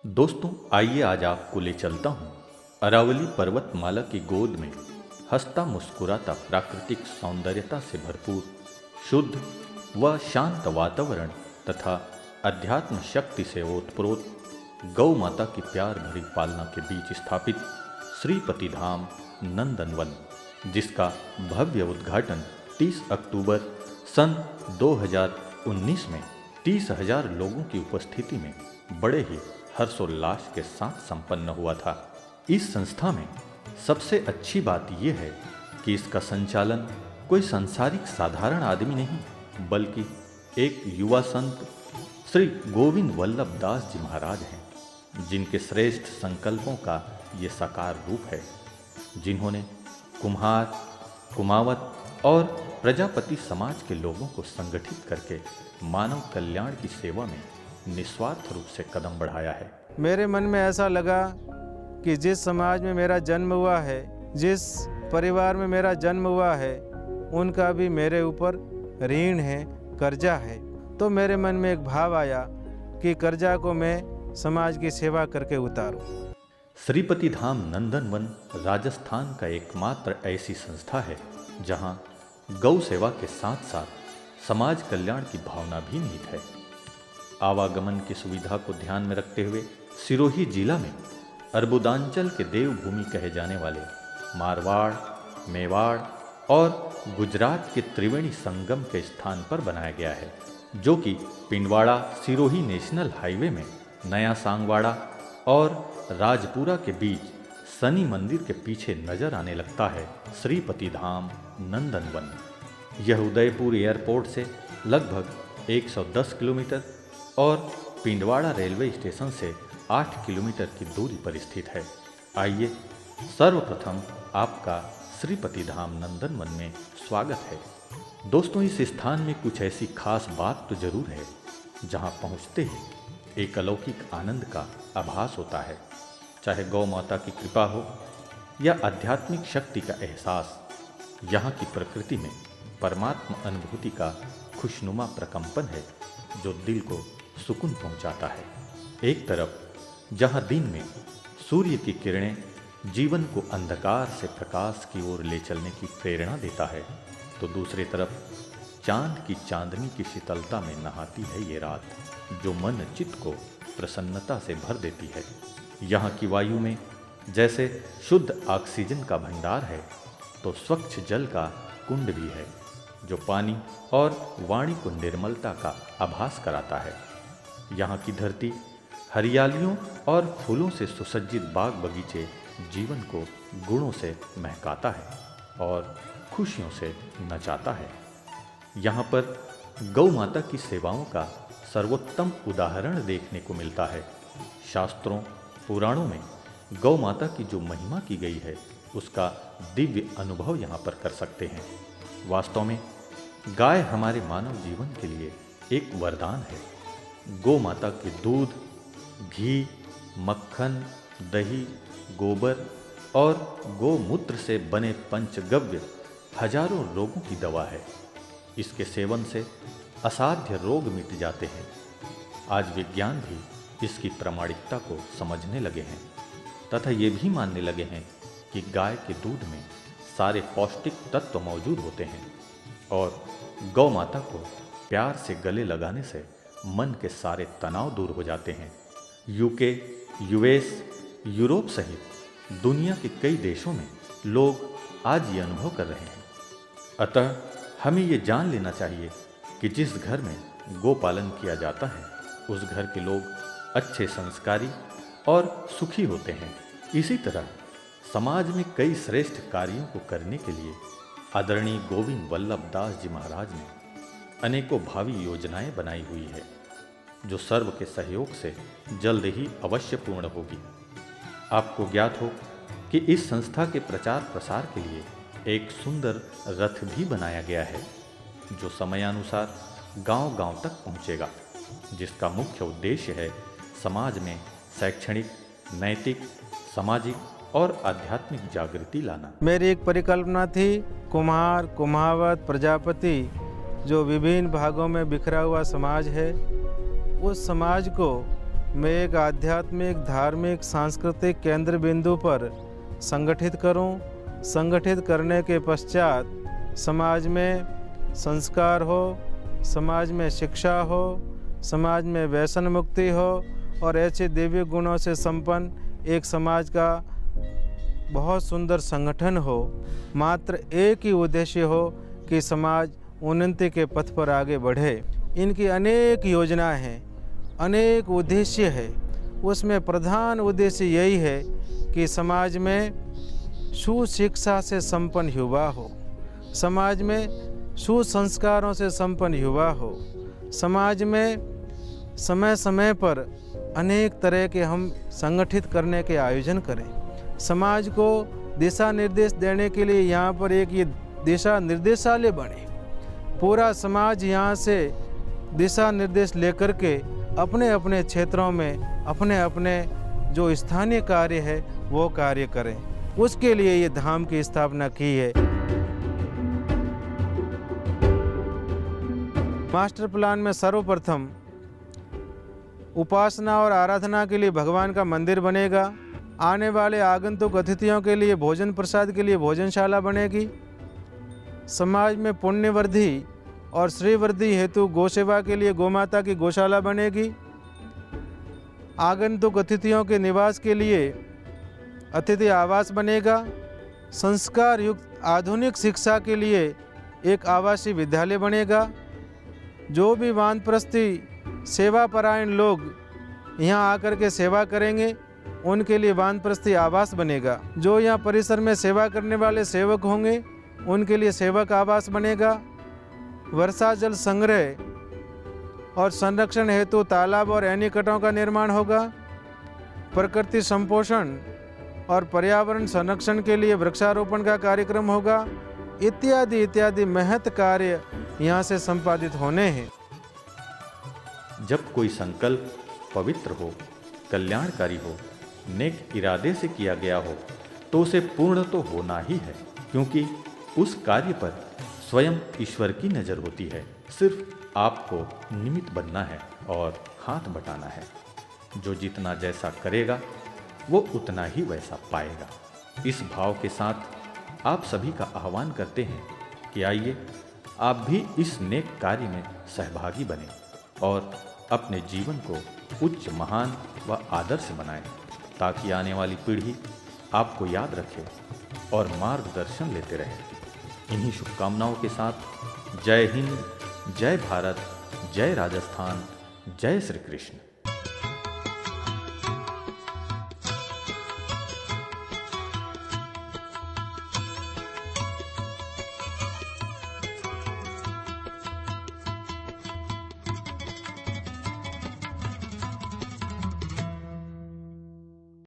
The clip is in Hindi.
दोस्तों, आइए आज आपको ले चलता हूँ अरावली पर्वतमाला की गोद में हंसता मुस्कुराता प्राकृतिक सौंदर्यता से भरपूर शुद्ध व शांत वातावरण तथा अध्यात्म शक्ति से ओतप्रोत गौ माता की प्यार भरी पालना के बीच स्थापित श्रीपति धाम नंदनवन, जिसका भव्य उद्घाटन 30 अक्टूबर सन 2019 में 30,000 लोगों की उपस्थिति में बड़े ही हर्षोल्लास के साथ संपन्न हुआ था। इस संस्था में सबसे अच्छी बात यह है कि इसका संचालन कोई सांसारिक साधारण आदमी नहीं, बल्कि एक युवा संत श्री गोविंद वल्लभ दास जी महाराज हैं, जिनके श्रेष्ठ संकल्पों का ये साकार रूप है, जिन्होंने कुम्हार, कुमावत और प्रजापति समाज के लोगों को संगठित करके मानव कल्याण की सेवा में निस्वार्थ रूप से कदम बढ़ाया है। मेरे मन में ऐसा लगा कि जिस समाज में मेरा जन्म हुआ है, जिस परिवार में मेरा जन्म हुआ है, उनका भी मेरे ऊपर ऋण है, कर्जा है। तो मेरे मन में एक भाव आया कि कर्जा को मैं समाज की सेवा करके उतारूं। श्रीपति धाम नंदनवन राजस्थान का एकमात्र ऐसी संस्था है जहां गौ सेवा के साथ साथ समाज कल्याण की भावना भी निहित है। आवागमन की सुविधा को ध्यान में रखते हुए सिरोही जिला में अर्बुदांचल के देवभूमि कहे जाने वाले मारवाड़, मेवाड़ और गुजरात के त्रिवेणी संगम के स्थान पर बनाया गया है, जो कि पिंडवाड़ा सिरोही नेशनल हाईवे में नया सांगवाड़ा और राजपुरा के बीच शनि मंदिर के पीछे नजर आने लगता है। श्रीपति धाम नंदनवन यह उदयपुर एयरपोर्ट से लगभग 110 किलोमीटर और पिंडवाड़ा रेलवे स्टेशन से 8 किलोमीटर की दूरी पर स्थित है। आइए सर्वप्रथम आपका श्रीपति धाम नंदनवन में स्वागत है। दोस्तों, इस स्थान में कुछ ऐसी खास बात तो जरूर है जहां पहुंचते ही एक अलौकिक आनंद का आभास होता है। चाहे गौ माता की कृपा हो या आध्यात्मिक शक्ति का एहसास, यहाँ की प्रकृति में परमात्मा अनुभूति का खुशनुमा प्रकंपन है जो दिल को सुकून पहुंचाता है। एक तरफ जहां दिन में सूर्य की किरणें जीवन को अंधकार से प्रकाश की ओर ले चलने की प्रेरणा देता है, तो दूसरी तरफ चांद की चांदनी की शीतलता में नहाती है ये रात, जो मन चित्त को प्रसन्नता से भर देती है। यहाँ की वायु में जैसे शुद्ध ऑक्सीजन का भंडार है, तो स्वच्छ जल का कुंड भी है, जो पानी और वाणी को निर्मलता का आभास कराता है। यहाँ की धरती हरियालियों और फूलों से सुसज्जित बाग बगीचे जीवन को गुणों से महकाता है और खुशियों से नचाता है। यहाँ पर गौ माता की सेवाओं का सर्वोत्तम उदाहरण देखने को मिलता है। शास्त्रों पुराणों में गौ माता की जो महिमा की गई है, उसका दिव्य अनुभव यहाँ पर कर सकते हैं। वास्तव में गाय हमारे मानव जीवन के लिए एक वरदान है। गौ माता के दूध, घी, मक्खन, दही, गोबर और गोमूत्र से बने पंचगव्य हजारों रोगों की दवा है। इसके सेवन से असाध्य रोग मिट जाते हैं। आज विज्ञान भी इसकी प्रामाणिकता को समझने लगे हैं तथा ये भी मानने लगे हैं कि गाय के दूध में सारे पौष्टिक तत्व मौजूद होते हैं और गौ माता को प्यार से गले लगाने से मन के सारे तनाव दूर हो जाते हैं। यूके, यूएस, यूरोप सहित दुनिया के कई देशों में लोग आज ये अनुभव कर रहे हैं। अतः हमें ये जान लेना चाहिए कि जिस घर में गौ पालन किया जाता है, उस घर के लोग अच्छे संस्कारी और सुखी होते हैं। इसी तरह समाज में कई श्रेष्ठ कार्यों को करने के लिए आदरणीय गोविंद वल्लभ दास जी महाराज ने अनेकों भावी योजनाएं बनाई हुई है, जो सर्व के सहयोग से जल्द ही अवश्य पूर्ण होगी। आपको ज्ञात हो कि इस संस्था के प्रचार प्रसार के लिए एक सुंदर रथ भी बनाया गया है, जो समयानुसार गांव-गांव तक पहुंचेगा, जिसका मुख्य उद्देश्य है समाज में शैक्षणिक, नैतिक, सामाजिक और आध्यात्मिक जागृति लाना। मेरी एक परिकल्पना थी, कुम्हार, कुमावत, प्रजापति जो विभिन्न भागों में बिखरा हुआ समाज है, उस समाज को मैं एक आध्यात्मिक, धार्मिक, सांस्कृतिक केंद्र बिंदु पर संगठित करूं। संगठित करने के पश्चात समाज में संस्कार हो, समाज में शिक्षा हो, समाज में व्यसन मुक्ति हो और ऐसे दिव्य गुणों से संपन्न एक समाज का बहुत सुंदर संगठन हो। मात्र एक ही उद्देश्य हो कि समाज उन्नति के पथ पर आगे बढ़े। इनकी अनेक योजनाएं हैं, अनेक उद्देश्य है। उसमें प्रधान उद्देश्य यही है कि समाज में सुशिक्षा से संपन्न युवा हो, समाज में सुसंस्कारों से संपन्न युवा हो, समाज में समय समय पर अनेक तरह के हम संगठित करने के आयोजन करें। समाज को दिशा निर्देश देने के लिए यहाँ पर एक ये दिशा निर्देशालय बने। पूरा समाज यहाँ से दिशा निर्देश लेकर के अपने अपने क्षेत्रों में अपने अपने जो स्थानीय कार्य है वो कार्य करें। उसके लिए ये धाम की स्थापना की है। मास्टर प्लान में सर्वप्रथम उपासना और आराधना के लिए भगवान का मंदिर बनेगा। आने वाले आगंतुक अतिथियों के लिए भोजन प्रसाद के लिए भोजनशाला बनेगी। समाज में पुण्यवृद्धि और श्रीवृद्धि हेतु गौसेवा के लिए गौमाता की गौशाला बनेगी। आगंतुक अतिथियों के निवास के लिए अतिथि आवास बनेगा। संस्कार युक्त आधुनिक शिक्षा के लिए एक आवासीय विद्यालय बनेगा। जो भी वानप्रस्थी सेवापरायण लोग यहाँ आकर के सेवा करेंगे उनके लिए वानप्रस्थी आवास बनेगा। जो यहाँ परिसर में सेवा करने वाले सेवक होंगे उनके लिए सेवक आवास बनेगा। वर्षा जल संग्रह और संरक्षण हेतु तालाब और एनीकटों का निर्माण होगा। प्रकृति संपोषण और पर्यावरण संरक्षण के लिए वृक्षारोपण का कार्यक्रम होगा। इत्यादि इत्यादि महत् कार्य यहाँ से संपादित होने हैं। जब कोई संकल्प पवित्र हो, कल्याणकारी हो, नेक इरादे से किया गया हो तो उसे पूर्ण तो होना ही है, क्योंकि उस कार्य पर स्वयं ईश्वर की नज़र होती है। सिर्फ आपको निमित्त बनना है और हाथ बटाना है। जो जितना जैसा करेगा वो उतना ही वैसा पाएगा। इस भाव के साथ आप सभी का आह्वान करते हैं कि आइए आप भी इस नेक कार्य में सहभागी बने और अपने जीवन को उच्च, महान व आदर्श बनाएं, ताकि आने वाली पीढ़ी आपको याद रखे और मार्गदर्शन लेते रहे। इन्हीं शुभकामनाओं के साथ जय हिंद, जय भारत, जय राजस्थान, जय श्री कृष्ण।